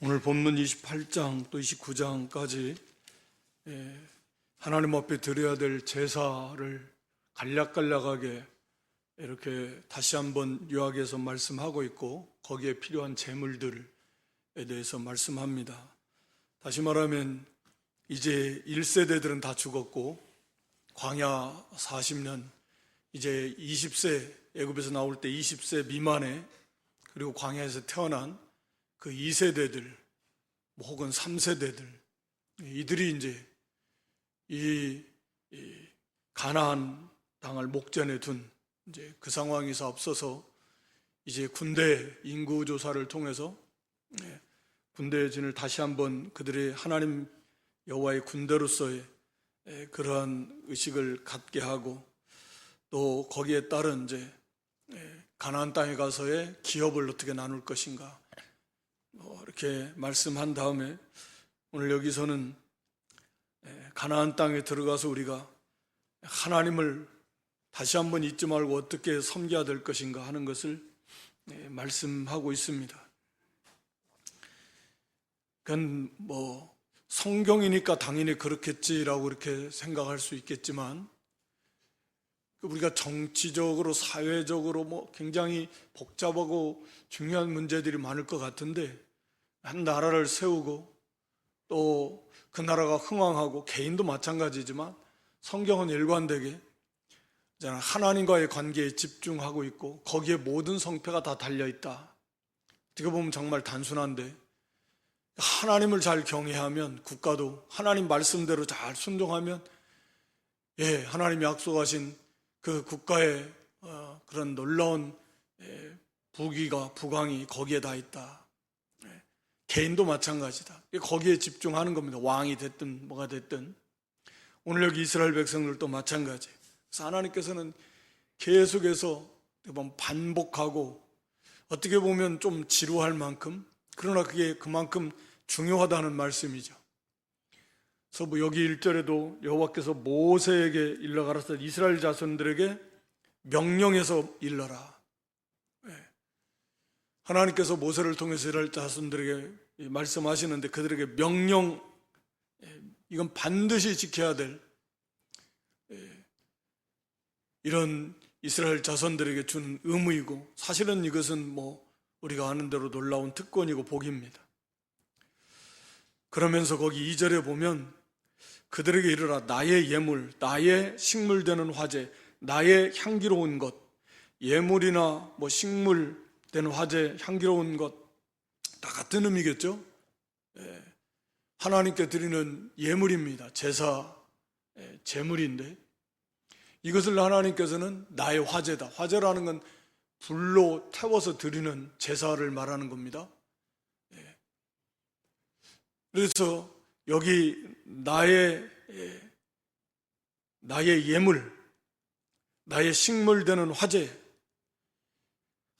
오늘 본문 28장 또 29장까지 하나님 앞에 드려야 될 제사를 간략간략하게 이렇게 다시 한번 요약해서 말씀하고 있고, 거기에 필요한 제물들에 대해서 말씀합니다. 다시 말하면 이제 1세대들은 다 죽었고 광야 40년, 이제 20세, 애굽에서 나올 때 20세 미만에, 그리고 광야에서 태어난 그 2세대들 혹은 3세대들, 이들이 이제 이 가나안 땅을 목전에 둔 이제 그 상황에서 앞서서 이제 군대 인구 조사를 통해서 군대의 진을 다시 한번 그들의 하나님 여호와의 군대로서의 그러한 의식을 갖게 하고, 또 거기에 따른 이제 가나안 땅에 가서의 기업을 어떻게 나눌 것인가 이렇게 말씀한 다음에, 오늘 여기서는 가나안 땅에 들어가서 우리가 하나님을 다시 한번 잊지 말고 어떻게 섬겨야 될 것인가 하는 것을 말씀하고 있습니다. 그건 뭐 성경이니까 당연히 그렇겠지라고 이렇게 생각할 수 있겠지만, 우리가 정치적으로 사회적으로 뭐 굉장히 복잡하고 중요한 문제들이 많을 것 같은데, 한 나라를 세우고 또 그 나라가 흥왕하고, 개인도 마찬가지지만 성경은 일관되게 하나님과의 관계에 집중하고 있고, 거기에 모든 성패가 다 달려있다. 어떻게 보면 정말 단순한데, 하나님을 잘 경외하면, 국가도 하나님 말씀대로 잘 순종하면 하나님이 약속하신 그 국가의 그런 놀라운 부강이 거기에 다 있다. 개인도 마찬가지다. 거기에 집중하는 겁니다. 왕이 됐든 뭐가 됐든. 오늘 여기 이스라엘 백성들도 마찬가지. 그래서 하나님께서는 계속해서 반복하고, 어떻게 보면 좀 지루할 만큼, 그러나 그게 그만큼 중요하다는 말씀이죠. 그래서 뭐 여기 1절에도 여호와께서 모세에게 일러 가라사 이스라엘 자손들에게 명령해서 일러라. 하나님께서 모세를 통해서 이스라엘 자손들에게 말씀하시는데, 그들에게 명령, 이건 반드시 지켜야 될 이런 이스라엘 자손들에게 주는 의무이고, 사실은 이것은 뭐 우리가 아는 대로 놀라운 특권이고 복입니다. 그러면서 거기 2절에 보면 그들에게 이르라, 나의 예물, 나의 식물 되는 화제, 나의 향기로운 것, 예물이나 뭐 식물 되는 화제, 향기로운 것 다 같은 의미겠죠. 하나님께 드리는 예물입니다. 제사, 제물인데, 이것을 하나님께서는 나의 화제다. 화제라는 건 불로 태워서 드리는 제사를 말하는 겁니다. 그래서 여기 나의 예물, 나의 식물 되는 화제,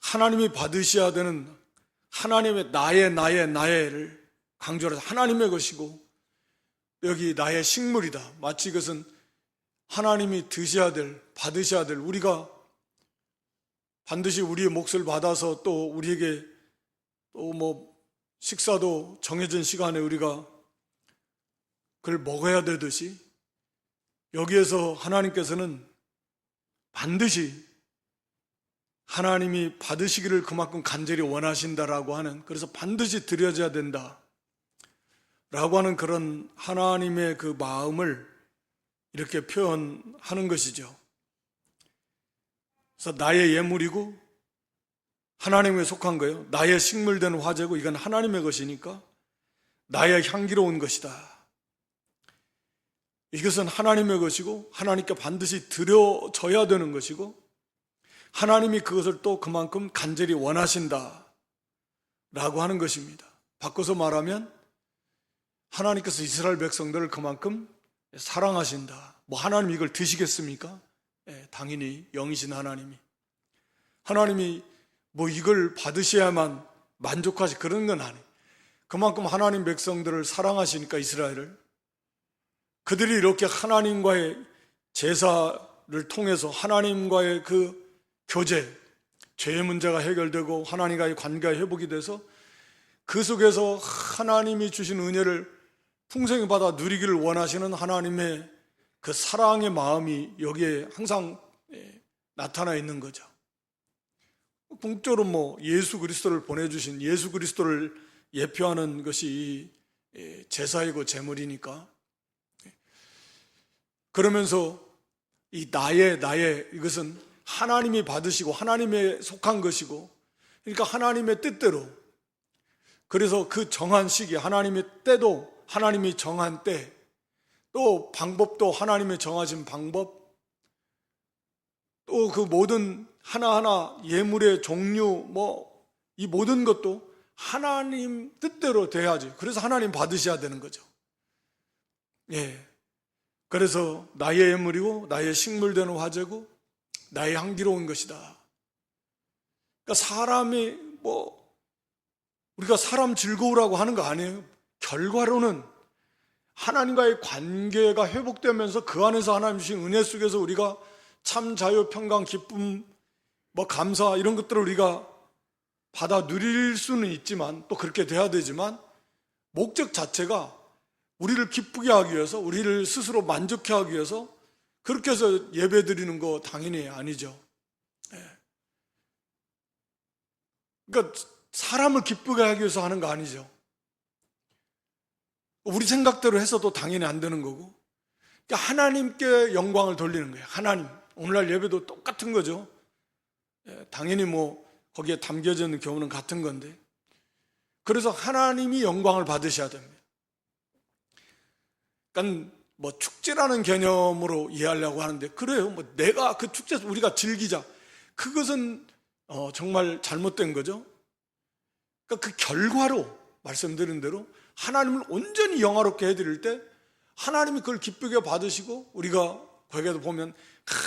하나님이 받으셔야 되는 하나님의 나의를 강조해서 하나님의 것이고, 여기 나의 식물이다. 마치 이것은 하나님이 드셔야 될, 받으셔야 될, 우리가 반드시 우리의 몫을 받아서 또 우리에게 또 뭐 식사도 정해진 시간에 우리가 그걸 먹어야 되듯이, 여기에서 하나님께서는 반드시 하나님이 받으시기를 그만큼 간절히 원하신다라고 하는, 그래서 반드시 드려져야 된다 라고 하는 그런 하나님의 그 마음을 이렇게 표현하는 것이죠. 그래서 나의 예물이고 하나님에 속한 거예요. 나의 식물된 화제고, 이건 하나님의 것이니까 나의 향기로운 것이다. 이것은 하나님의 것이고 하나님께 반드시 드려져야 되는 것이고, 하나님이 그것을 또 그만큼 간절히 원하신다 라고 하는 것입니다. 바꿔서 말하면 하나님께서 이스라엘 백성들을 그만큼 사랑하신다. 뭐 하나님 이걸 드시겠습니까? 당연히 영이신 하나님이 뭐 이걸 받으셔야만 만족하시, 그런 건 아니에요. 그만큼 하나님 백성들을 사랑하시니까, 이스라엘을, 그들이 이렇게 하나님과의 제사를 통해서 하나님과의 그 교제, 죄의 문제가 해결되고 하나님과의 관계가 회복이 돼서 그 속에서 하나님이 주신 은혜를 풍성히 받아 누리기를 원하시는 하나님의 그 사랑의 마음이 여기에 항상 나타나 있는 거죠. 궁극적으로 예수 그리스도를 보내주신 예수 그리스도를 예표하는 것이 제사이고 제물이니까, 그러면서 이 나의 이것은 하나님이 받으시고 하나님에 속한 것이고, 그러니까 하나님의 뜻대로, 그래서 그 정한 시기, 하나님의 때도 하나님이 정한 때, 또 방법도 하나님의 정하신 방법, 또 그 모든 하나하나 예물의 종류, 이 모든 것도 하나님 뜻대로 돼야지. 그래서 하나님 받으셔야 되는 거죠. 그래서 나의 예물이고 나의 식물되는 화제고 나의 향기로운 것이다. 그러니까 사람이 우리가 사람 즐거우라고 하는 거 아니에요. 결과로는 하나님과의 관계가 회복되면서 그 안에서 하나님 주신 은혜 속에서 우리가 참 자유, 평강, 기쁨, 감사 이런 것들을 우리가 받아 누릴 수는 있지만, 또 그렇게 돼야 되지만, 목적 자체가 우리를 기쁘게 하기 위해서, 우리를 스스로 만족해 하기 위해서 그렇게 해서 예배 드리는 거 당연히 아니죠. 그러니까 사람을 기쁘게 하기 위해서 하는 거 아니죠. 우리 생각대로 해서도 당연히 안 되는 거고, 그러니까 하나님께 영광을 돌리는 거예요. 하나님. 오늘날 예배도 똑같은 거죠. 당연히 거기에 담겨져 있는 교훈은 같은 건데, 그래서 하나님이 영광을 받으셔야 됩니다. 그러니까 축제라는 개념으로 이해하려고 하는데, 그래요. 내가 그 축제에서 우리가 즐기자. 그것은 정말 잘못된 거죠. 그러니까 그 결과로 말씀드린 대로 하나님을 온전히 영화롭게 해드릴 때 하나님이 그걸 기쁘게 받으시고, 우리가 거기에도 보면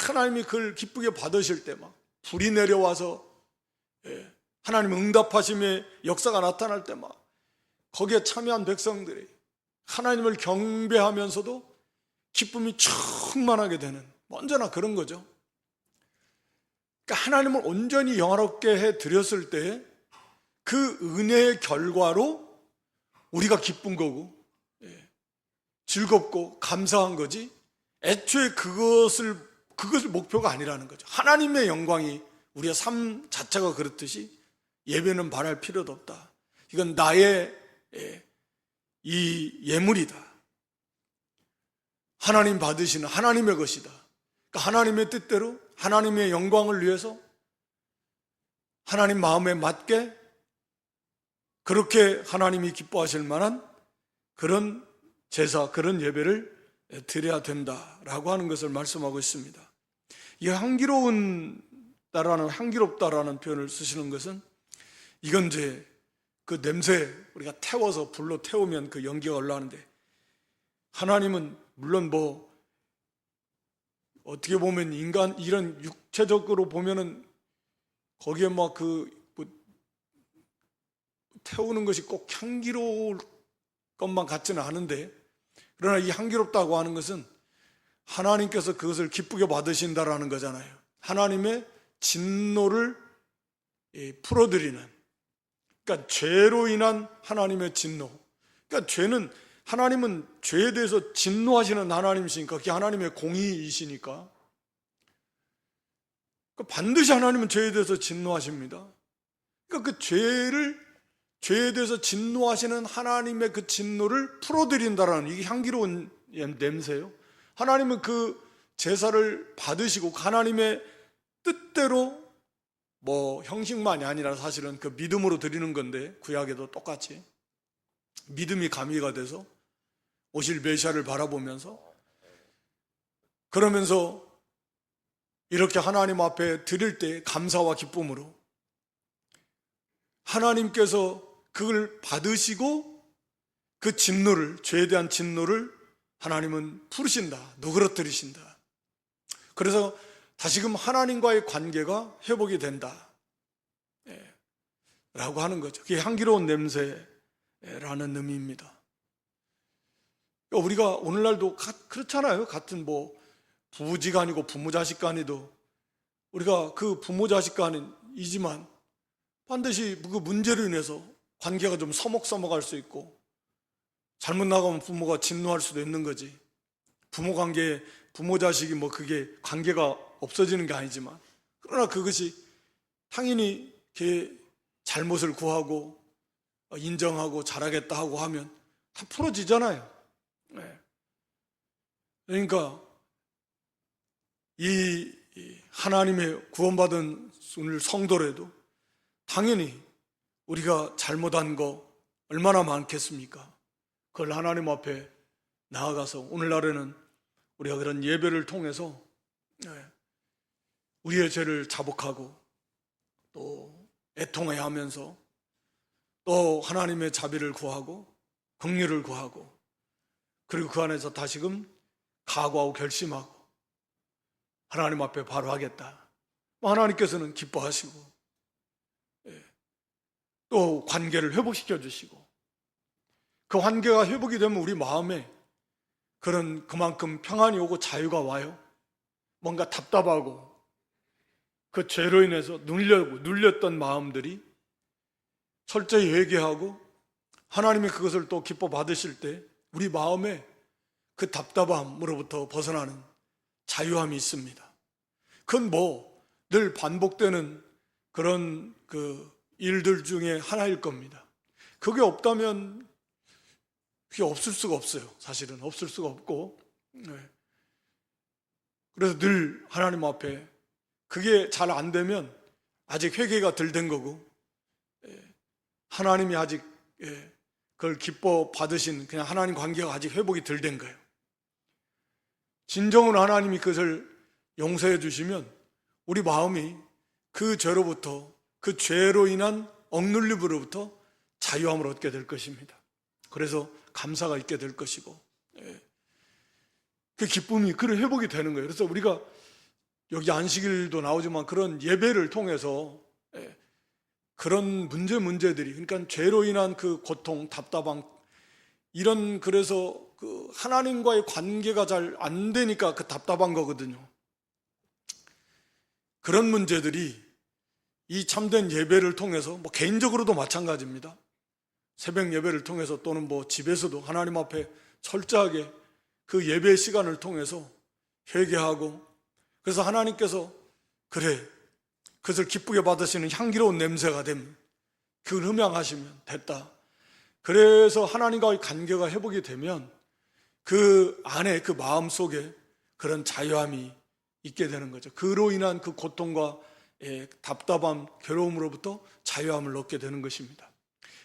하나님이 그걸 기쁘게 받으실 때 불이 내려와서 하나님 응답하심의 역사가 나타날 때 거기에 참여한 백성들이 하나님을 경배하면서도 기쁨이 충만하게 되는, 언제나 그런 거죠. 그러니까 하나님을 온전히 영화롭게 해드렸을 때 그 은혜의 결과로 우리가 기쁜 거고 즐겁고 감사한 거지, 애초에 그것을 목표가 아니라는 거죠. 하나님의 영광이 우리의 삶 자체가 그렇듯이 예배는 바랄 필요도 없다. 이건 나의 이 예물이다. 하나님 받으시는 하나님의 것이다. 그러니까 하나님의 뜻대로 하나님의 영광을 위해서 하나님 마음에 맞게 그렇게 하나님이 기뻐하실 만한 그런 제사, 그런 예배를 드려야 된다라고 하는 것을 말씀하고 있습니다. 이 향기롭다라는 표현을 쓰시는 것은, 이건 이제 그 냄새, 우리가 태워서 불로 태우면 그 연기가 올라오는데, 하나님은 물론 어떻게 보면 인간 이런 육체적으로 보면은 거기에 태우는 것이 꼭 향기로울 것만 같지는 않은데, 그러나 이 향기롭다고 하는 것은 하나님께서 그것을 기쁘게 받으신다라는 거잖아요. 하나님의 진노를 풀어드리는, 그러니까 죄로 인한 하나님의 진노. 그러니까 하나님은 죄에 대해서 진노하시는 하나님이시니까, 그게 하나님의 공의이시니까 반드시 하나님은 죄에 대해서 진노하십니다. 그러니까 그 죄에 대해서 진노하시는 하나님의 그 진노를 풀어드린다라는, 이게 향기로운 냄새예요. 하나님은 그 제사를 받으시고 하나님의 뜻대로 형식만이 아니라 사실은 그 믿음으로 드리는 건데, 구약에도 똑같이 믿음이 가미가 돼서 오실 메시아를 바라보면서, 그러면서 이렇게 하나님 앞에 드릴 때 감사와 기쁨으로 하나님께서 그걸 받으시고 그 진노를, 죄에 대한 진노를 하나님은 풀으신다, 누그러뜨리신다. 그래서 다시금 하나님과의 관계가 회복이 된다 라고 하는 거죠. 그게 향기로운 냄새라는 의미입니다. 우리가 오늘날도 그렇잖아요. 같은 부부지간이고 부모자식간이도 우리가 그 부모자식간이지만 반드시 그 문제로 인해서 관계가 좀 서먹서먹할 수 있고, 잘못 나가면 부모가 진노할 수도 있는 거지. 부모 관계, 부모 자식이 뭐 그게 관계가 없어지는 게 아니지만, 그러나 그것이 당연히 걔 잘못을 구하고 인정하고 잘하겠다 하고 하면 다 풀어지잖아요. 네. 그러니까 이 하나님의 구원받은 오늘 성도라도 당연히 우리가 잘못한 거 얼마나 많겠습니까? 그걸 하나님 앞에 나아가서 오늘날에는 우리가 그런 예배를 통해서 우리의 죄를 자복하고 또 애통해야 하면서 또 하나님의 자비를 구하고 긍휼을 구하고 그리고 그 안에서 다시금 각오하고 결심하고 하나님 앞에 바로 하겠다. 하나님께서는 기뻐하시고 또 관계를 회복시켜 주시고 그 관계가 회복이 되면 우리 마음에 그만큼 평안이 오고 자유가 와요. 뭔가 답답하고 그 죄로 인해서 눌렸던 마음들이 철저히 회개하고 하나님이 그것을 또 기뻐 받으실 때 우리 마음에 그 답답함으로부터 벗어나는 자유함이 있습니다. 그건 늘 반복되는 그런 일들 중에 하나일 겁니다. 그게 없다면 그게 없을 수가 없어요. 사실은 없을 수가 없고 그래서 늘 하나님 앞에 그게 잘 안 되면 아직 회개가 덜 된 거고 하나님이 아직 그걸 기뻐 받으신 그냥 하나님 관계가 아직 회복이 덜 된 거예요. 진정으로 하나님이 그것을 용서해 주시면 우리 마음이 그 죄로부터 그 죄로 인한 억눌림으로부터 자유함을 얻게 될 것입니다. 그래서 감사가 있게 될 것이고 그 기쁨이 그런 회복이 되는 거예요. 그래서 우리가 여기 안식일도 나오지만 그런 예배를 통해서 그런 문제들이 그러니까 죄로 인한 그 고통, 답답함 이런 그래서 그 하나님과의 관계가 잘 안 되니까 그 답답한 거거든요. 그런 문제들이 이 참된 예배를 통해서 개인적으로도 마찬가지입니다. 새벽 예배를 통해서 또는 집에서도 하나님 앞에 철저하게 그 예배 시간을 통해서 회개하고 그래서 하나님께서 그것을 기쁘게 받으시는 향기로운 냄새가 되면 그걸 흠양하시면 됐다. 그래서 하나님과의 관계가 회복이 되면 그 안에 그 마음 속에 그런 자유함이 있게 되는 거죠. 그로 인한 그 고통과 답답함, 괴로움으로부터 자유함을 얻게 되는 것입니다.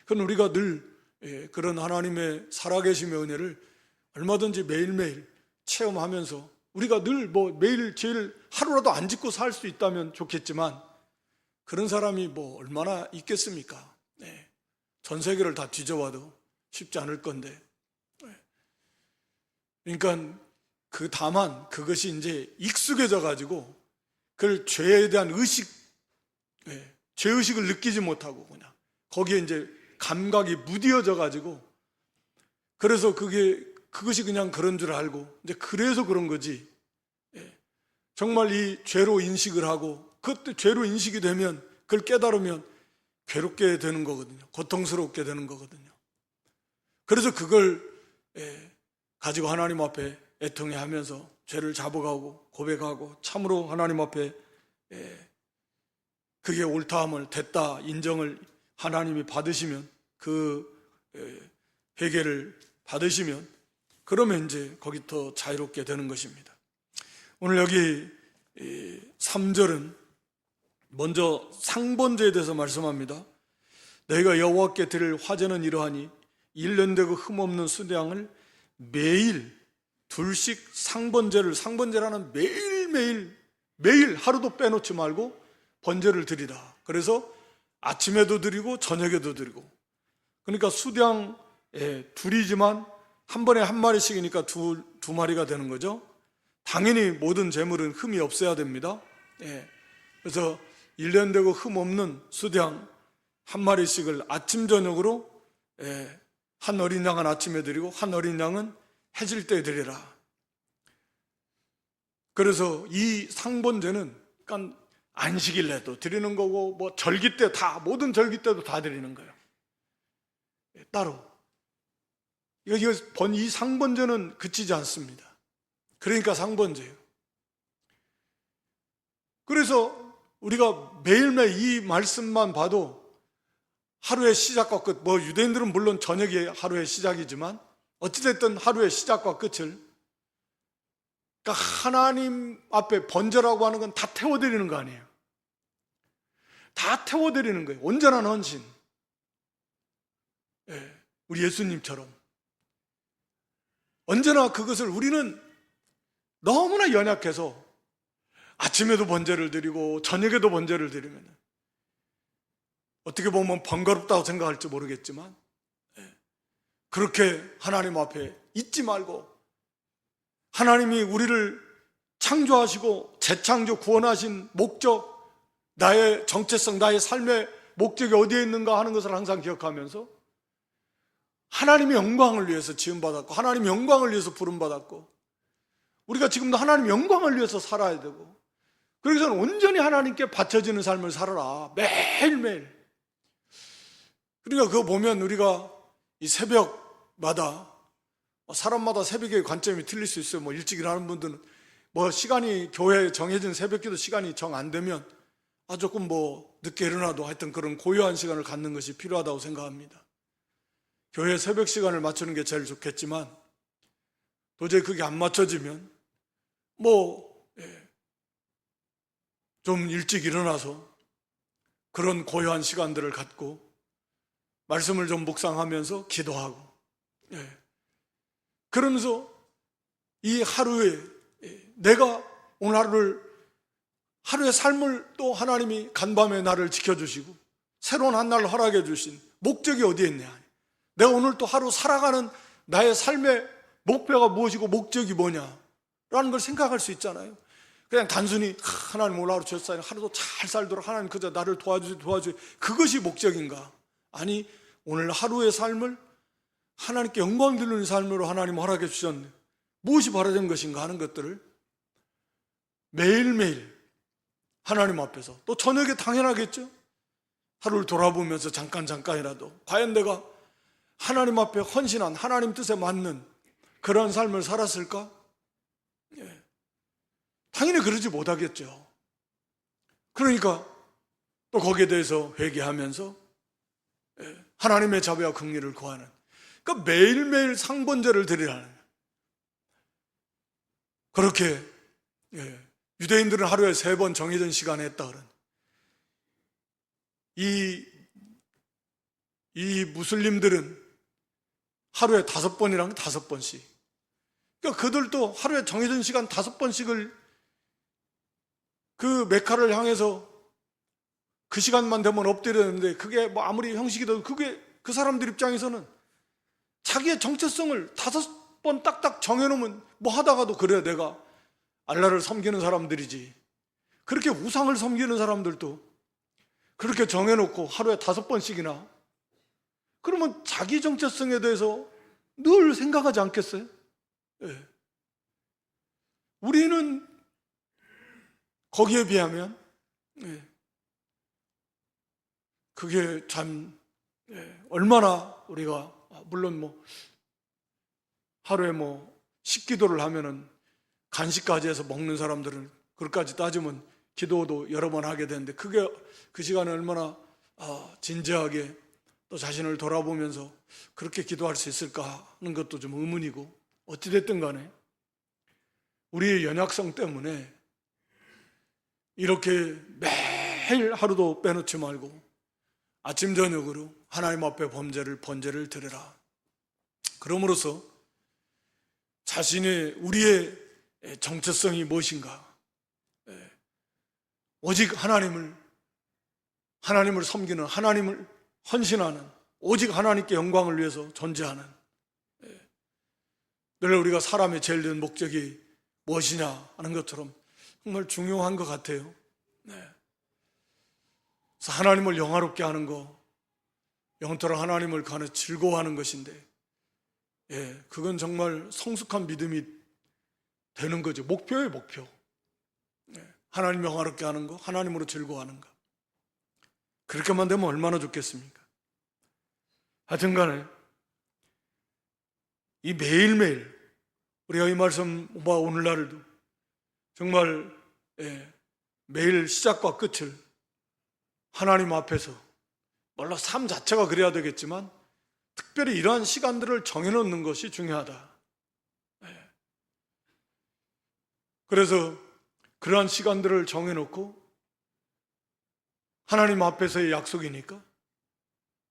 그건 우리가 늘 그런 하나님의 살아계심의 은혜를 얼마든지 매일매일 체험하면서 우리가 늘 매일 죄를 하루라도 안 짓고 살 수 있다면 좋겠지만 그런 사람이 얼마나 있겠습니까? 전 세계를 다 뒤져봐도 쉽지 않을 건데 그러니까 다만 그것이 이제 익숙해져 가지고 그걸 죄에 대한 죄의식을 느끼지 못하고 그냥 거기에 이제 감각이 무뎌져 가지고 그래서 그것이 그냥 그런 줄 알고 이제 그래서 그런 거지. 정말 이 죄로 인식을 하고 그때 죄로 인식이 되면 그걸 깨달으면 괴롭게 되는 거거든요. 고통스럽게 되는 거거든요. 그래서 그걸 가지고 하나님 앞에 애통해 하면서 죄를 자복하고 고백하고 참으로 하나님 앞에 그게 옳다함을 됐다 인정을 하나님이 받으시면 그 회개를 받으시면 그러면 이제 거기부터 자유롭게 되는 것입니다. 오늘 여기 3절은 먼저 상번제에 대해서 말씀합니다. 너희가 여호와께 드릴 화제는 이러하니 1년 되고 흠없는 수량을 매일 둘씩 상번제라는 매일 하루도 빼놓지 말고 번제를 드리라. 그래서 아침에도 드리고 저녁에도 드리고 그러니까 수량 둘이지만 한 번에 한 마리씩이니까 두 마리가 되는 거죠. 당연히 모든 제물은 흠이 없어야 됩니다. 그래서 1년 되고 흠 없는 수량 한 마리씩을 아침 저녁으로 한 어린 양은 아침에 드리고 한 어린 양은 해질 때 드리라. 그래서 이 상번제는 그러니까 안식일에도 드리는 거고 절기 때 모든 절기 때도 다 드리는 거예요. 따로 이 상번제는 그치지 않습니다. 그러니까 상번제예요. 그래서 우리가 매일매일 이 말씀만 봐도 하루의 시작과 끝, 유대인들은 물론 저녁이 하루의 시작이지만 어찌됐든 하루의 시작과 끝을, 그러니까 하나님 앞에 번제라고 하는 건 다 태워드리는 거 아니에요. 다 태워드리는 거예요. 온전한 헌신. 우리 예수님처럼. 언제나 그것을 우리는 너무나 연약해서 아침에도 번제를 드리고 저녁에도 번제를 드리면 어떻게 보면 번거롭다고 생각할지 모르겠지만 그렇게 하나님 앞에 잊지 말고, 하나님이 우리를 창조하시고 재창조 구원하신 목적, 나의 정체성, 나의 삶의 목적이 어디에 있는가 하는 것을 항상 기억하면서 하나님의 영광을 위해서 지음받았고 하나님의 영광을 위해서 부름받았고 우리가 지금도 하나님의 영광을 위해서 살아야 되고, 그래서 온전히 하나님께 바쳐지는 삶을 살아라, 매일매일. 그러니까 그거 보면 우리가 이 새벽마다, 사람마다 새벽의 관점이 틀릴 수 있어요. 일찍 일하는 분들은 시간이, 교회에 정해진 새벽기도 시간이 정 안 되면 조금 늦게 일어나도 하여튼 그런 고요한 시간을 갖는 것이 필요하다고 생각합니다. 교회 새벽 시간을 맞추는 게 제일 좋겠지만 도저히 그게 안 맞춰지면 좀 일찍 일어나서 그런 고요한 시간들을 갖고 말씀을 좀 묵상하면서 기도하고, 그러면서 이 하루에 내가 오늘 하루의 삶을 또 하나님이 간밤에 나를 지켜주시고 새로운 한 날을 허락해 주신 목적이 어디에 있냐, 내가 오늘 또 하루 살아가는 나의 삶의 목표가 무엇이고 목적이 뭐냐라는 걸 생각할 수 있잖아요. 그냥 단순히 하나님 오늘 하루 줬어요, 하루도 잘 살도록 하나님 그저 나를 도와주세요, 그것이 목적인가? 아니, 오늘 하루의 삶을 하나님께 영광 돌리는 삶으로 하나님 허락해 주셨네, 무엇이 바라는 것인가 하는 것들을 매일매일 하나님 앞에서, 또 저녁에 당연하겠죠, 하루를 돌아보면서 잠깐이라도 과연 내가 하나님 앞에 헌신한, 하나님 뜻에 맞는 그런 삶을 살았을까? 당연히 그러지 못하겠죠. 그러니까 또 거기에 대해서 회개하면서 하나님의 자비와 긍휼을 구하는, 그러니까 매일매일 상번제를 드리라는, 그렇게 유대인들은 하루에 3번 정해진 시간에 했다 그런, 이 무슬림들은 하루에 5번이랑 5번씩, 그러니까 그들도 하루에 정해진 시간 5번씩을 그 메카를 향해서 그 시간만 되면 엎드렸는데, 그게 아무리 형식이든 그게 그 사람들 입장에서는 자기의 정체성을 5번 딱딱 정해놓으면 하다가도 그래, 내가 알라를 섬기는 사람들이지. 그렇게 우상을 섬기는 사람들도 그렇게 정해놓고 하루에 5번씩이나, 그러면 자기 정체성에 대해서 늘 생각하지 않겠어요? 우리는 거기에 비하면 그게 참 얼마나 우리가, 물론 하루에 식기도를 하면은 간식까지 해서 먹는 사람들은 그것까지 따지면 기도도 여러 번 하게 되는데, 그게 그 시간에 얼마나 진지하게 또 자신을 돌아보면서 그렇게 기도할 수 있을까 하는 것도 좀 의문이고, 어찌됐든 간에 우리의 연약성 때문에 이렇게 매일 하루도 빼놓지 말고 아침 저녁으로 하나님 앞에 번제를 드려라. 그럼으로써 우리의 정체성이 무엇인가, 오직 하나님을 섬기는, 하나님을 헌신하는, 오직 하나님께 영광을 위해서 존재하는, 늘 우리가 사람의 제일 큰 목적이 무엇이냐 하는 것처럼 정말 중요한 것 같아요. 그래서 하나님을 영화롭게 하는 거, 영토로 하나님을 가는 즐거워하는 것인데, 그건 정말 성숙한 믿음이 되는 거죠. 목표예요, 목표. 하나님 영화롭게 하는 거, 하나님으로 즐거워하는 거. 그렇게만 되면 얼마나 좋겠습니까? 하여튼 간에 이 매일매일 우리가 이 말씀 오늘날도 정말 매일 시작과 끝을 하나님 앞에서, 물론 삶 자체가 그래야 되겠지만 특별히 이러한 시간들을 정해놓는 것이 중요하다. 그래서 그러한 시간들을 정해놓고 하나님 앞에서의 약속이니까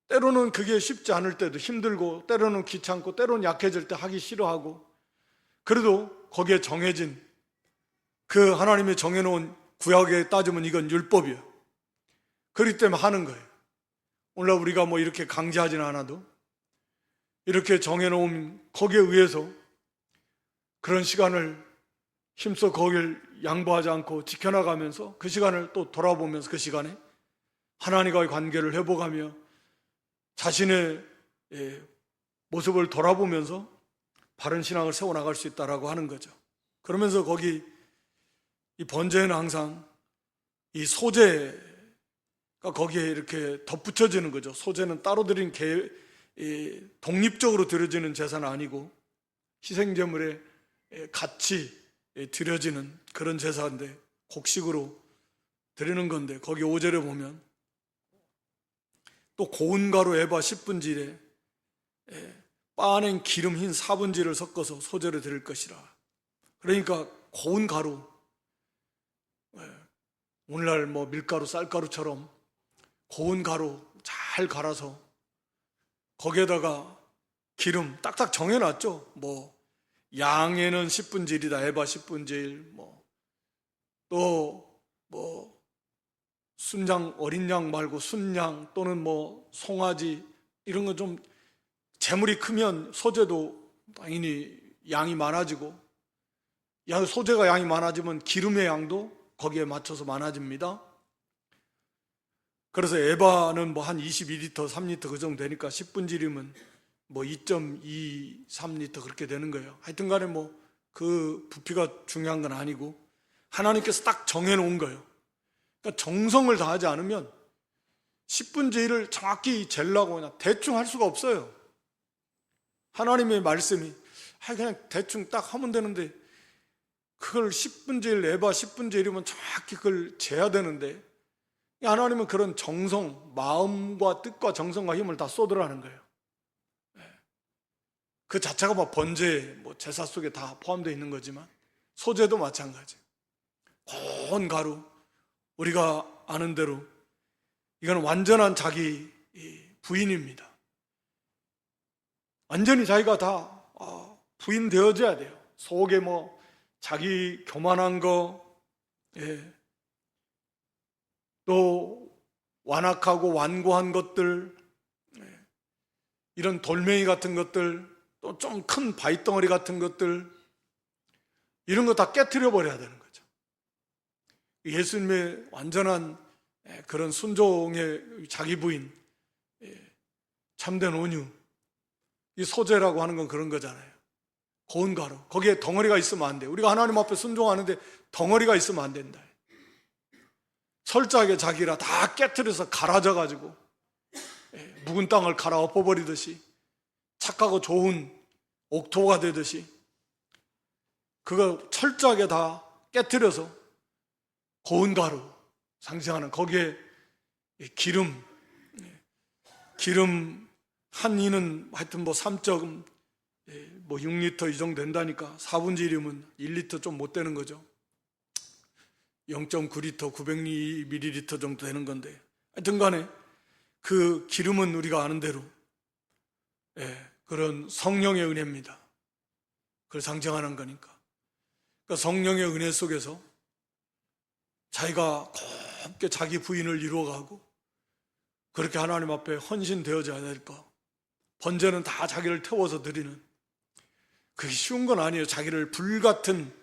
때로는 그게 쉽지 않을 때도 힘들고, 때로는 귀찮고, 때로는 약해질 때 하기 싫어하고, 그래도 거기에 정해진 그 하나님이 정해놓은, 구약에 따지면 이건 율법이에요. 그렇기 때문에 하는 거예요. 오늘날 우리가 뭐 이렇게 강제하지는 않아도 이렇게 정해놓은 거기에 의해서 그런 시간을 힘써 거길 양보하지 않고 지켜나가면서 그 시간을 또 돌아보면서 그 시간에 하나님과의 관계를 회복하며 자신의 모습을 돌아보면서 바른 신앙을 세워나갈 수 있다라고 하는 거죠. 그러면서 거기 이 번제에는 항상 이 소제가 거기에 이렇게 덧붙여지는 거죠. 소제는 따로 드린 독립적으로 드려지는 제사는 아니고 희생제물에 같이 드려지는 그런 제사인데, 곡식으로 드리는 건데, 거기 5절에 보면 또 고운 가루 에바 10분질에 빻아낸 기름 흰 4분질을 섞어서 소제로 드릴 것이라. 그러니까 고운 가루, 오늘날 뭐 밀가루, 쌀가루처럼 고운 가루 잘 갈아서 거기에다가 기름 딱딱 정해놨죠. 뭐 양에는 10분질이다, 에바 10분질, 또 순양, 어린 양 말고 순양 또는 뭐 송아지, 이런 거 좀 재물이 크면 소제도 당연히 양이 많아지고, 소제가 양이 많아지면 기름의 양도 거기에 맞춰서 많아집니다. 그래서 에바는 뭐 한 22리터, 3리터 그 정도 되니까 10분질이면 뭐 2.2, 3리터 그렇게 되는 거예요. 하여튼 간에 뭐 그 부피가 중요한 건 아니고 하나님께서 딱 정해놓은 거예요. 그러니까 정성을 다하지 않으면 10분의 1을 정확히 재려고 그냥 대충 할 수가 없어요. 하나님의 말씀이 그냥 대충 딱 하면 되는데, 그걸 10분의 1, 에바 10분의 1이면 정확히 그걸 재야 되는데, 하나님은 그런 정성, 마음과 뜻과 정성과 힘을 다 쏟으라는 거예요. 그 자체가 뭐 번제, 제사 속에 다 포함되어 있는 거지만 소제도 마찬가지. 고운 가루, 우리가 아는 대로 이건 완전한 자기 부인입니다. 완전히 자기가 다 부인되어져야 돼요. 속에 뭐 자기 교만한 거, 또 완악하고 완고한 것들, 이런 돌멩이 같은 것들, 또 좀 큰 바위덩어리 같은 것들, 이런 거 다 깨트려 버려야 되는 거죠. 예수님의 완전한 그런 순종의 자기 부인, 참된 온유, 이 소제라고 하는 건 그런 거잖아요. 고운 가루, 거기에 덩어리가 있으면 안 돼요. 우리가 하나님 앞에 순종하는데 덩어리가 있으면 안 된다. 철저하게 자기라 다 깨트려서 갈아져가지고 묵은 땅을 갈아 엎어버리듯이, 착하고 좋은 옥토가 되듯이 그거 철저하게 다 깨트려서 고운 가루 상징하는, 거기에 기름 한 이는 하여튼 뭐 3.6리터 이 정도 된다니까 4분의 1이면 1리터 좀 못 되는 거죠. 0.9리터, 900ml 정도 되는 건데, 하여튼 간에 그 기름은 우리가 아는 대로 그런 성령의 은혜입니다. 그걸 상징하는 거니까. 그러니까 성령의 은혜 속에서 자기가 곱게 자기 부인을 이루어가고 그렇게 하나님 앞에 헌신되어져야 될 거. 번제는 다 자기를 태워서 드리는, 그게 쉬운 건 아니에요. 자기를 불같은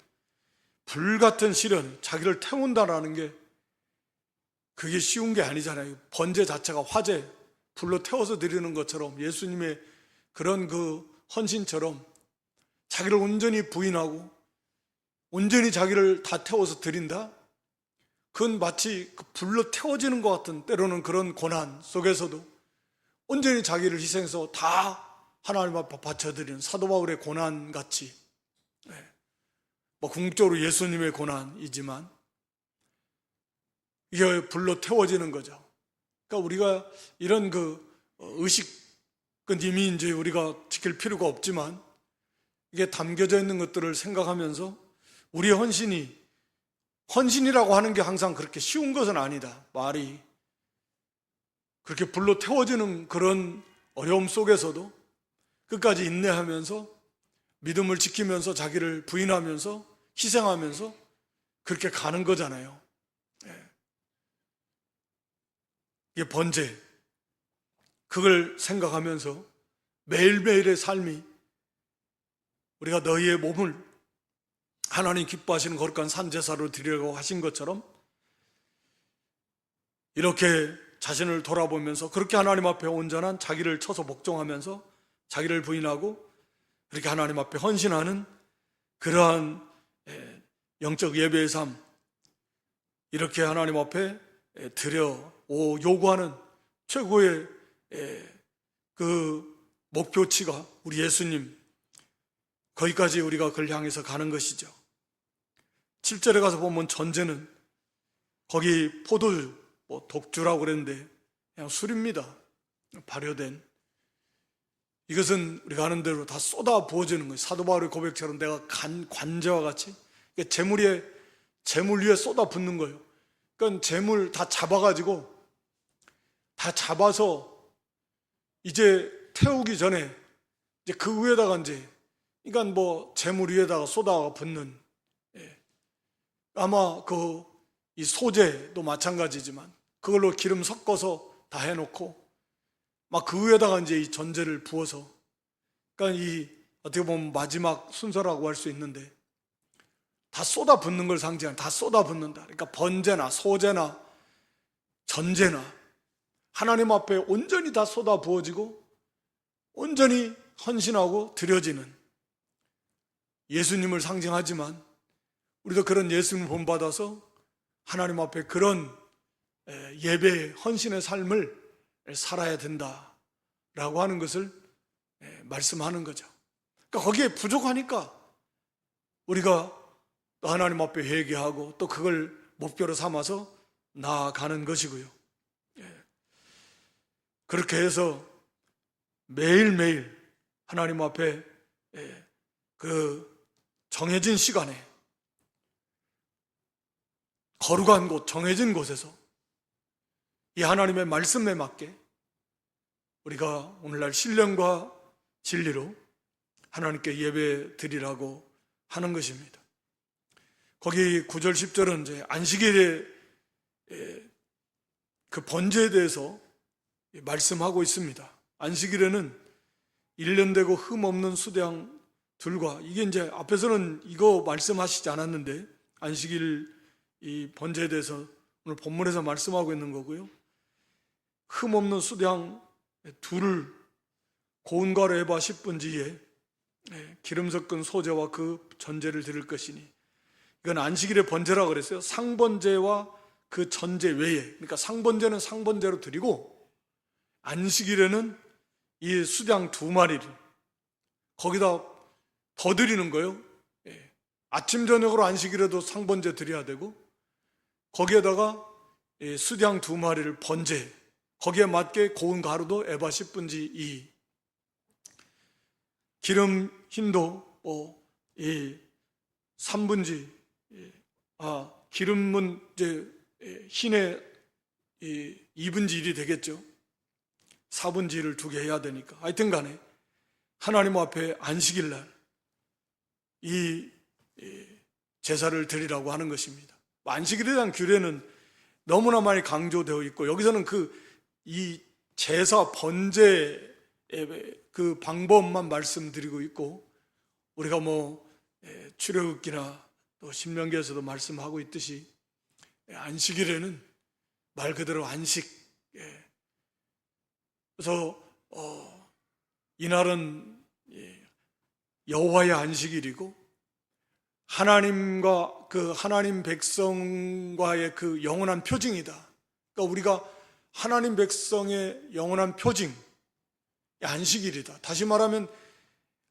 시련, 자기를 태운다라는 게 그게 쉬운 게 아니잖아요. 번제 자체가 화재, 불로 태워서 드리는 것처럼, 예수님의 그런 그 헌신처럼 자기를 온전히 부인하고 온전히 자기를 다 태워서 드린다? 그건 마치 그 불로 태워지는 것 같은, 때로는 그런 고난 속에서도 온전히 자기를 희생해서 다 하나님 앞에 바쳐드리는 사도 바울의 고난같이 궁극적으로 예수님의 고난이지만 이게 불로 태워지는 거죠. 그러니까 우리가 이런 의식은 이미 이제 우리가 지킬 필요가 없지만 이게 담겨져 있는 것들을 생각하면서 우리의 헌신이라고 하는 게 항상 그렇게 쉬운 것은 아니다. 말이 그렇게 불로 태워지는 그런 어려움 속에서도 끝까지 인내하면서 믿음을 지키면서 자기를 부인하면서 희생하면서 그렇게 가는 거잖아요. 이게 번제, 그걸 생각하면서 매일매일의 삶이 우리가 너희의 몸을 하나님 기뻐하시는 거룩한 산제사로 드리려고 하신 것처럼 이렇게 자신을 돌아보면서 그렇게 하나님 앞에 온전한 자기를 쳐서 복종하면서 자기를 부인하고 그렇게 하나님 앞에 헌신하는 그러한 영적 예배의 삶, 이렇게 하나님 앞에 요구하는 최고의 그 목표치가 우리 예수님, 거기까지 우리가 그걸 향해서 가는 것이죠. 7절에 가서 보면 전제는 거기 포도주, 독주라고 그랬는데 그냥 술입니다. 발효된. 이것은 우리가 아는 대로 다 쏟아 부어지는 거예요. 사도 바울의 고백처럼 내가 관제와 같이 재물 위에 쏟아 붓는 거예요. 그러니까 재물 다 잡아가지고 다 잡아서 이제 태우기 전에 이제 그 위에다가 그러니까 재물 위에다가 쏟아 붓는, 아마 이 소재도 마찬가지지만 그걸로 기름 섞어서 다 해놓고 막 그 위에다가 이제 이 전제를 부어서, 그러니까 어떻게 보면 마지막 순서라고 할 수 있는데 다 쏟아 붓는 걸 상징하는, 다 쏟아 붓는다. 그러니까 번제나 소제나 전제나 하나님 앞에 온전히 다 쏟아 부어지고 온전히 헌신하고 드려지는 예수님을 상징하지만 우리도 그런 예수님을 본받아서 하나님 앞에 그런 예배 헌신의 삶을 살아야 된다라고 하는 것을 말씀하는 거죠. 그러니까 거기에 부족하니까 우리가 또 하나님 앞에 회개하고 또 그걸 목표로 삼아서 나아가는 것이고요. 그렇게 해서 매일매일 하나님 앞에 그 정해진 시간에 거룩한 곳, 정해진 곳에서 이 하나님의 말씀에 맞게 우리가 오늘날 신령과 진리로 하나님께 예배 드리라고 하는 것입니다. 거기 9절 10절은 이제 안식일의 그 번제에 대해서 말씀하고 있습니다. 안식일에는 1년 되고 흠 없는 수양 둘과, 이게 이제 앞에서는 이거 말씀하시지 않았는데 안식일 이 번제에 대해서 오늘 본문에서 말씀하고 있는 거고요. 흠 없는 수양 둘을 고운 가루 에바 10분지에 기름 섞은 소제와 그 전제를 드릴 것이니, 이건 안식일의 번제라고 그랬어요. 상번제와 그 전제 외에, 그러니까 상번제는 상번제로 드리고 안식일에는 이 수양 2마리를 거기다 더 드리는 거예요. 아침 저녁으로 안식일에도 상번제 드려야 되고 거기에다가 수양 2마리를 번제, 거기에 맞게 고운 가루도 에바 10분지 2, 기름 흰도 3분지, 기름은 이제 흰의 2분지 1이 되겠죠. 4분지 1을 2개 해야 되니까. 하여튼 간에 하나님 앞에 안식일 날 이 제사를 드리라고 하는 것입니다. 안식일에 대한 규례는 너무나 많이 강조되어 있고, 여기서는 이 제사 번제의 그 방법만 말씀드리고 있고, 우리가 출애굽기나 또 신명기에서도 말씀하고 있듯이 안식일에는 말 그대로 안식, 그래서 이날은 여호와의 안식일이고 하나님과 그 하나님 백성과의 그 영원한 표징이다. 그러니까 우리가 하나님 백성의 영원한 표징, 안식일이다. 다시 말하면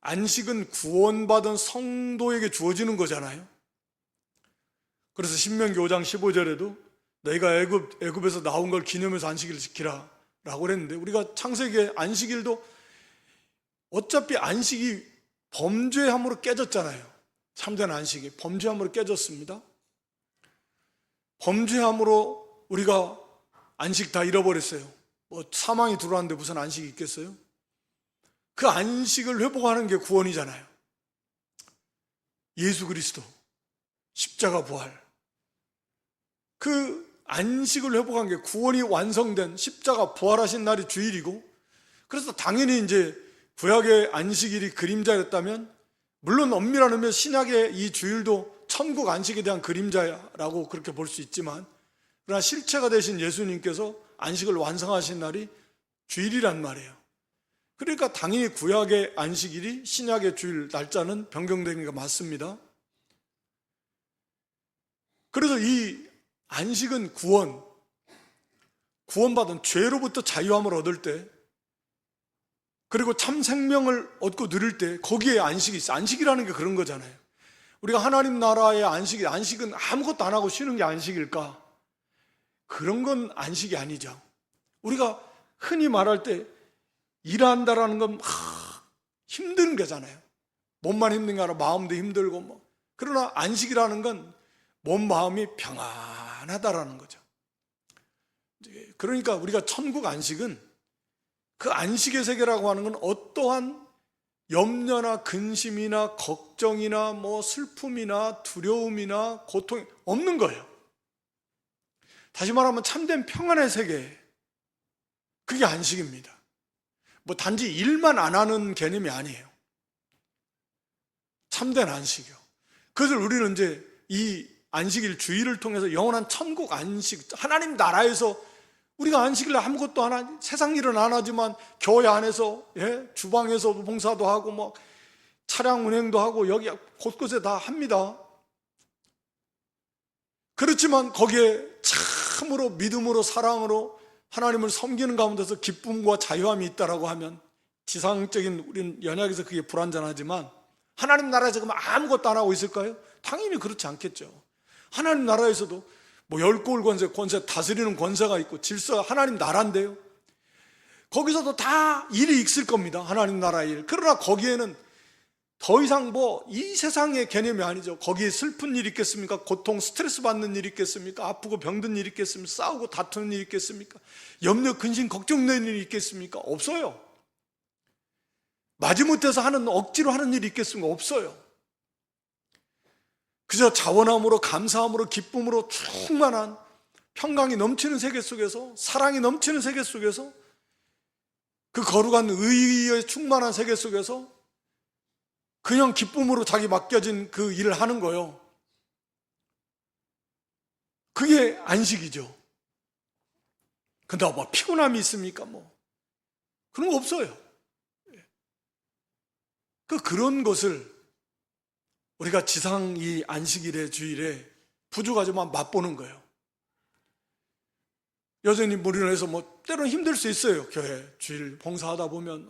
안식은 구원받은 성도에게 주어지는 거잖아요. 그래서 신명기 5장 15절에도 너희가 애굽에서 나온 걸 기념해서 안식일을 지키라 라고 그랬는데, 우리가 창세기의 안식일도 어차피 안식이 범죄함으로 깨졌잖아요. 참된 안식이 범죄함으로 깨졌습니다. 범죄함으로 우리가 안식 다 잃어버렸어요. 뭐 사망이 들어왔는데 무슨 안식이 있겠어요? 그 안식을 회복하는 게 구원이잖아요. 예수 그리스도 십자가 부활, 그 안식을 회복한 게 구원이 완성된 십자가 부활하신 날이 주일이고, 그래서 당연히 이제 구약의 안식일이 그림자였다면, 물론 엄밀한 의미에서 신약의 이 주일도 천국 안식에 대한 그림자라고 그렇게 볼 수 있지만, 그러나 실체가 되신 예수님께서 안식을 완성하신 날이 주일이란 말이에요. 그러니까 당연히 구약의 안식일이 신약의 주일 날짜는 변경되는 게 맞습니다. 그래서 이 안식은 구원받은 죄로부터 자유함을 얻을 때, 그리고 참 생명을 얻고 누릴 때 거기에 안식이 있어요. 안식이라는 게 그런 거잖아요. 우리가 하나님 나라의 안식은 아무것도 안 하고 쉬는 게 안식일까? 그런 건 안식이 아니죠. 우리가 흔히 말할 때 일한다라는 건 힘든 거잖아요. 몸만 힘든 게 아니라 마음도 힘들고 뭐. 그러나 안식이라는 건 몸 마음이 평안하다라는 거죠. 그러니까 우리가 천국 안식은, 그 안식의 세계라고 하는 건 어떠한 염려나 근심이나 걱정이나 뭐 슬픔이나 두려움이나 고통이 없는 거예요. 다시 말하면 참된 평안의 세계, 그게 안식입니다. 뭐 단지 일만 안 하는 개념이 아니에요. 참된 안식이요. 그것을 우리는 이제 이 안식일 주일을 통해서 영원한 천국 안식, 하나님 나라에서 우리가 안식일에 아무것도 안 하지, 세상 일은 안 하지만 교회 안에서 주방에서 봉사도 하고 뭐 차량 운행도 하고 여기 곳곳에 다 합니다. 그렇지만 거기에 참으로 믿음으로 사랑으로 하나님을 섬기는 가운데서 기쁨과 자유함이 있다라고 하면, 지상적인 우리는 연약해서 그게 불완전하지만 하나님 나라에서 그럼 아무것도 안 하고 있을까요? 당연히 그렇지 않겠죠. 하나님 나라에서도 뭐 열골 권세 다스리는 권세가 있고 질서가 하나님 나라인데요, 거기서도 다 일이 있을 겁니다. 하나님 나라의 일. 그러나 거기에는 더 이상 뭐 이 세상의 개념이 아니죠. 거기에 슬픈 일이 있겠습니까? 고통, 스트레스 받는 일이 있겠습니까? 아프고 병든 일이 있겠습니까? 싸우고 다투는 일이 있겠습니까? 염려, 근심, 걱정되는 일이 있겠습니까? 없어요. 마지못해서 억지로 하는 일이 있겠습니까? 없어요. 그저 자원함으로, 감사함으로, 기쁨으로 충만한 평강이 넘치는 세계 속에서, 사랑이 넘치는 세계 속에서, 그 거룩한 의에 충만한 세계 속에서 그냥 기쁨으로 자기 맡겨진 그 일을 하는 거예요. 그게 안식이죠. 근데 뭐 피곤함이 있습니까? 뭐 그런 거 없어요. 그런 것을 우리가 지상 이 안식일의 주일에 부족하지만 맛보는 거예요. 여전히 무리를 해서 뭐 때로는 힘들 수 있어요. 교회 주일 봉사하다 보면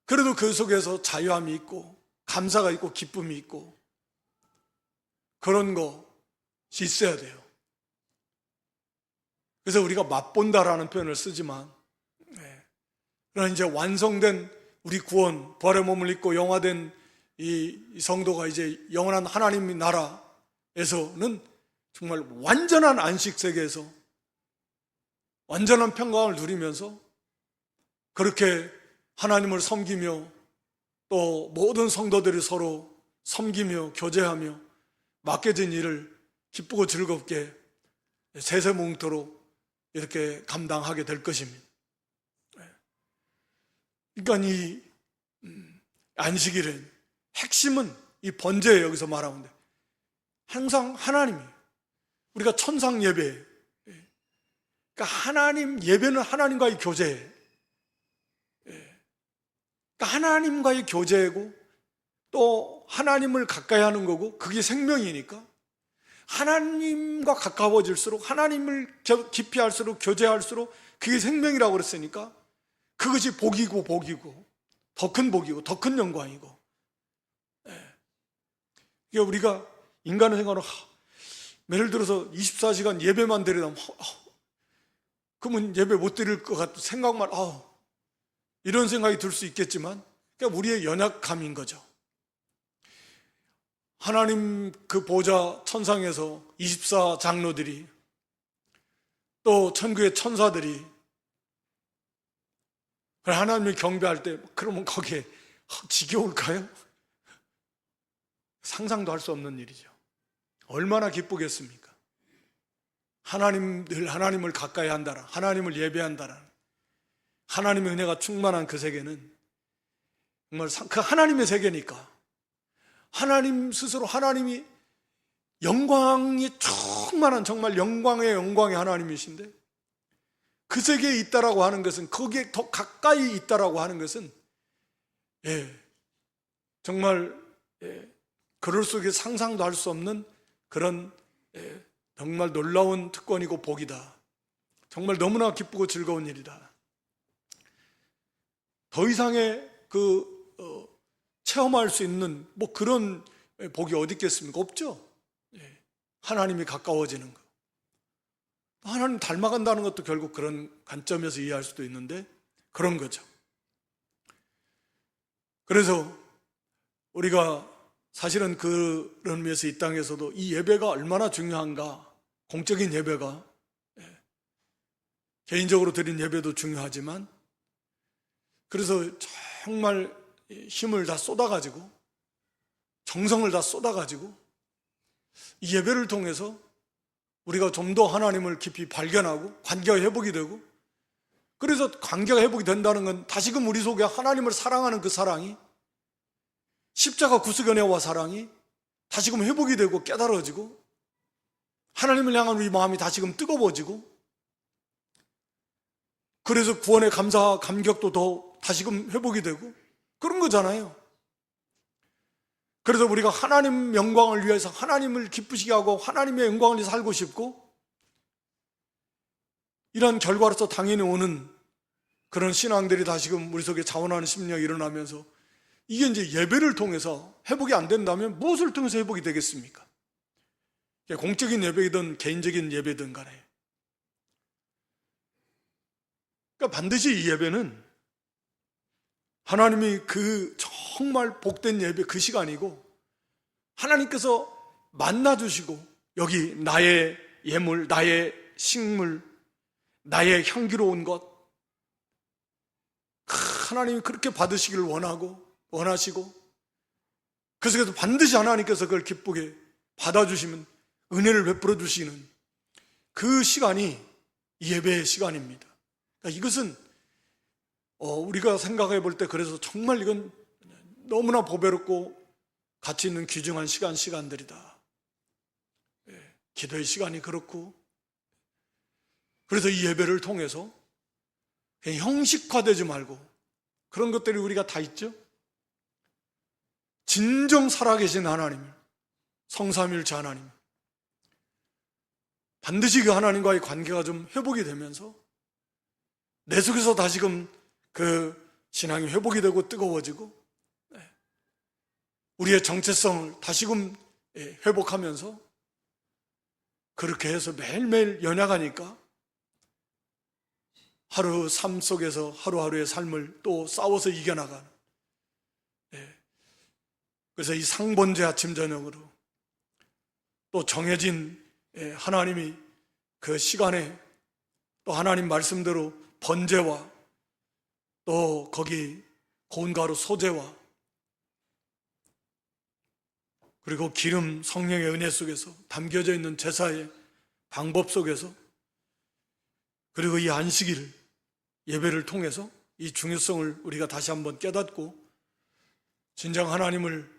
그래도 그 속에서 자유함이 있고 감사가 있고 기쁨이 있고 그런 것이 있어야 돼요. 그래서 우리가 맛본다라는 표현을 쓰지만, 그러나 이제 완성된 우리 구원, 부활의 몸을 입고 영화된 이 성도가 이제 영원한 하나님의 나라에서는 정말 완전한 안식 세계에서 완전한 평강을 누리면서 그렇게 하나님을 섬기며 또 모든 성도들이 서로 섬기며 교제하며 맡겨진 일을 기쁘고 즐겁게 세세뭉토록 이렇게 감당하게 될 것입니다. 그러니까 이 안식일은 핵심은 이 번제에 여기서 말하는데 항상 하나님이 우리가 천상 예배, 그러니까 하나님 예배는 하나님과의 교제, 그러니까 하나님과의 교제고 또 하나님을 가까이 하는 거고 그게 생명이니까 하나님과 가까워질수록 하나님을 깊이 할수록 교제할수록 그게 생명이라고 그랬으니까 그것이 복이고 더 큰 복이고 더 큰 영광이고. 그러니까 우리가 인간의 생각으로 예를 들어서 24시간 예배만 드리면 그러면 예배 못 드릴 것 같은 생각만 이런 생각이 들 수 있겠지만, 그러니까 우리의 연약함인 거죠. 하나님 그 보좌 천상에서 24 장로들이 또 천국의 천사들이 하나님을 경배할 때 그러면 거기에 지겨울까요? 상상도 할 수 없는 일이죠. 얼마나 기쁘겠습니까? 하나님을 가까이 한다라, 하나님을 예배한다라, 하나님의 은혜가 충만한 그 세계는 정말 그 하나님의 세계니까, 하나님 스스로 하나님이 영광이 충만한 정말 영광의 하나님이신데, 그 세계에 있다라고 하는 것은, 거기에 더 가까이 있다라고 하는 것은 정말 그럴 속에 상상도 할 수 없는 그런 정말 놀라운 특권이고 복이다. 정말 너무나 기쁘고 즐거운 일이다. 더 이상의 체험할 수 있는 그런 복이 어디 있겠습니까? 없죠. 하나님이 가까워지는 것, 하나님 닮아간다는 것도 결국 그런 관점에서 이해할 수도 있는데 그런 거죠. 그래서 우리가 사실은 그런 의미에서 이 땅에서도 이 예배가 얼마나 중요한가, 공적인 예배가, 개인적으로 드린 예배도 중요하지만, 그래서 정말 힘을 다 쏟아가지고 정성을 다 쏟아가지고 이 예배를 통해서 우리가 좀 더 하나님을 깊이 발견하고 관계가 회복이 되고, 그래서 관계가 회복이 된다는 건 다시금 우리 속에 하나님을 사랑하는 그 사랑이, 십자가 구속연애와 사랑이 다시금 회복이 되고 깨달아지고, 하나님을 향한 우리 마음이 다시금 뜨거워지고, 그래서 구원의 감사와 감격도 더 다시금 회복이 되고 그런 거잖아요. 그래서 우리가 하나님 영광을 위해서 하나님을 기쁘시게 하고 하나님의 영광을 위해서 살고 싶고, 이런 결과로서 당연히 오는 그런 신앙들이 다시금 우리 속에 자원하는 심령이 일어나면서, 이게 이제 예배를 통해서 회복이 안 된다면 무엇을 통해서 회복이 되겠습니까? 공적인 예배이든 개인적인 예배든 간에. 그러니까 반드시 이 예배는 하나님이 그 정말 복된 예배 그 시간이고, 하나님께서 만나주시고 여기 나의 예물, 나의 식물, 나의 향기로운 것, 하나님이 그렇게 받으시기를 원하시고, 그래서 반드시 하나님께서 그걸 기쁘게 받아주시면 은혜를 베풀어 주시는 그 시간이 예배의 시간입니다. 그러니까 이것은 우리가 생각해 볼 때 그래서 정말 이건 너무나 보배롭고 가치 있는 귀중한 시간들이다. 기도의 시간이 그렇고, 그래서 이 예배를 통해서 그냥 형식화되지 말고, 그런 것들이 우리가 다 있죠. 진정 살아계신 하나님, 성삼위일체 하나님, 반드시 그 하나님과의 관계가 좀 회복이 되면서 내 속에서 다시금 그 신앙이 회복이 되고 뜨거워지고, 우리의 정체성을 다시금 회복하면서, 그렇게 해서 매일매일 연약하니까 하루 삶 속에서 하루하루의 삶을 또 싸워서 이겨나가는, 그래서 이 상번제 아침 저녁으로 또 정해진 하나님이 그 시간에 또 하나님 말씀대로 번제와 또 거기 고운 가루 소제와 그리고 기름 성령의 은혜 속에서 담겨져 있는 제사의 방법 속에서, 그리고 이 안식일 예배를 통해서 이 중요성을 우리가 다시 한번 깨닫고 진정 하나님을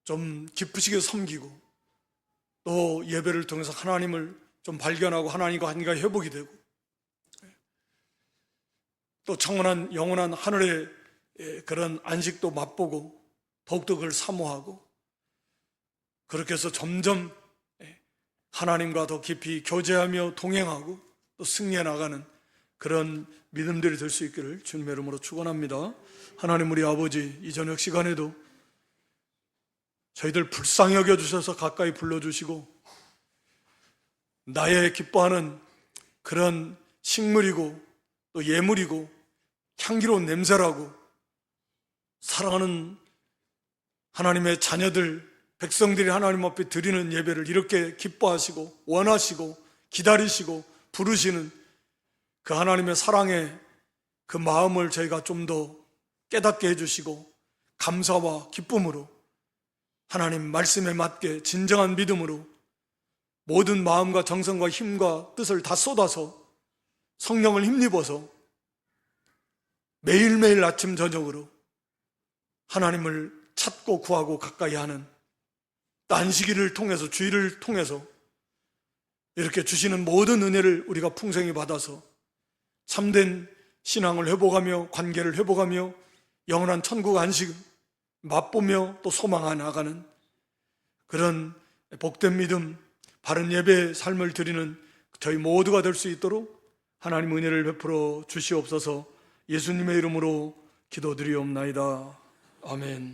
좀 기쁘시게 섬기고, 또 예배를 통해서 하나님을 좀 발견하고 하나님과 관계가 회복이 되고, 또 청원한 영원한 하늘의 그런 안식도 맛보고 더욱더 그걸 사모하고, 그렇게 해서 점점 하나님과 더 깊이 교제하며 동행하고 또 승리해 나가는 그런 믿음들이 될 수 있기를 주님의 이름으로 축원합니다. 하나님 우리 아버지, 이 저녁 시간에도 저희들 불쌍히 여겨주셔서 가까이 불러주시고 나의 기뻐하는 그런 식물이고 또 예물이고 향기로운 냄새라고 사랑하는 하나님의 자녀들, 백성들이 하나님 앞에 드리는 예배를 이렇게 기뻐하시고 원하시고 기다리시고 부르시는 그 하나님의 사랑의 그 마음을 저희가 좀 더 깨닫게 해주시고 감사와 기쁨으로 하나님 말씀에 맞게 진정한 믿음으로 모든 마음과 정성과 힘과 뜻을 다 쏟아서 성령을 힘입어서 매일매일 아침 저녁으로 하나님을 찾고 구하고 가까이 하는 안식일을 통해서 주일을 통해서 이렇게 주시는 모든 은혜를 우리가 풍성히 받아서 참된 신앙을 회복하며 관계를 회복하며 영원한 천국 안식 맛보며 또 소망해 나가는 그런 복된 믿음, 바른 예배의 삶을 드리는 저희 모두가 될 수 있도록 하나님 은혜를 베풀어 주시옵소서. 예수님의 이름으로 기도드리옵나이다. 아멘.